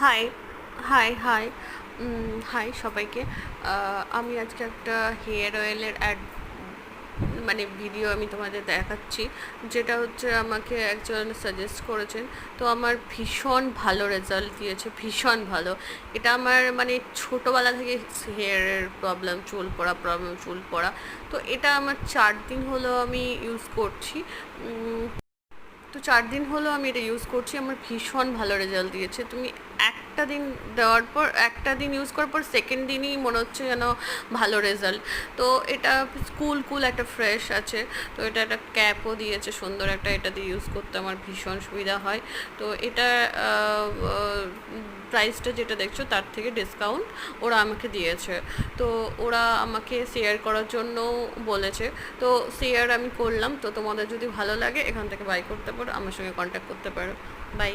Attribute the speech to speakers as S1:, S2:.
S1: High, high, high. High সবাইকে। আমি আজকে একটা হেয়ার অয়েলের অ্যাড মানে ভিডিও আমি তোমাদের দেখাচ্ছি, যেটা হচ্ছে আমাকে একজন সাজেস্ট করেছেন। তো আমার ভীষণ ভালো রেজাল্ট দিয়েছে, ভীষণ ভালো। এটা আমার মানে ছোটোবেলা থেকে হেয়ারের চুল পড়া। তো এটা আমার 4 দিন হলো আমি ইউজ করছি। তো 4 দিন হলো আমি এটা ইউজ করছি, আমার ভীষণ ভালো রেজাল্ট দিয়েছে। তুমি একটা দিন দেওয়ার পর, একটা দিন ইউজ করার পর সেকেন্ড দিনই মনে হচ্ছে যেন ভালো রেজাল্ট। তো এটা কুল একটা ফ্রেশ আছে। তো এটা একটা ক্যাপও দিয়েছে সুন্দর একটা, এটা দিয়ে ইউজ করতে আমার ভীষণ সুবিধা হয়। তো এটা প্রাইসটা যেটা দেখছো তার থেকে ডিসকাউন্ট ওরা আমাকে দিয়েছে। তো ওরা আমাকে শেয়ার করার জন্য বলেছে। তো শেয়ার আমি করলাম। তো তোমাদের যদি ভালো লাগে এখান থেকে বাই করতে পারো, আমার সঙ্গে কন্ট্যাক্ট করতে পারো। বাই।